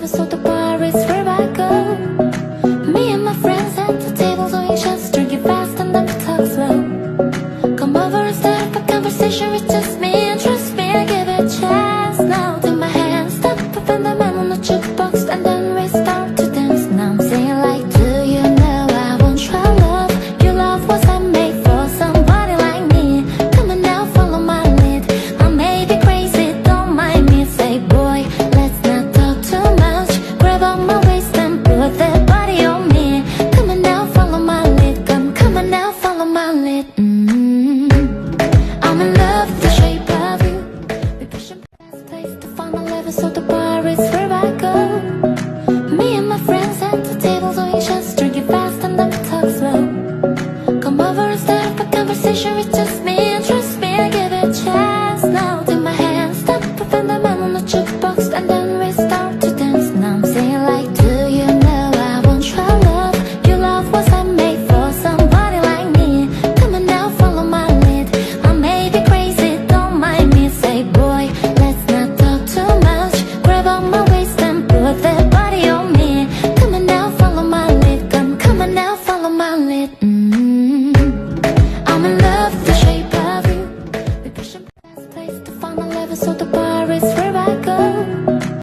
so the bar is where I go. Me and my friends at the table doing shots, drinking fast and then we talk slow. Come over and start up a conversation with just me, and trust me, I give it a chance. Now take my hand, stop up in the man on the jukebox, and then we start to dance. Now I'm singing like, do you know I want your love? Your love was handmade for somebody like me. Come on now, follow my lead. I may be crazy, don't mind me. Say, boy, let's not talk too much. Grab on my waist and put that body on me. Come on now, follow my lead. Come on now, follow my lead. I'm in love with the shape of you. We pushing past place to find my level, so the bar is where I go. Me and my friends at the table.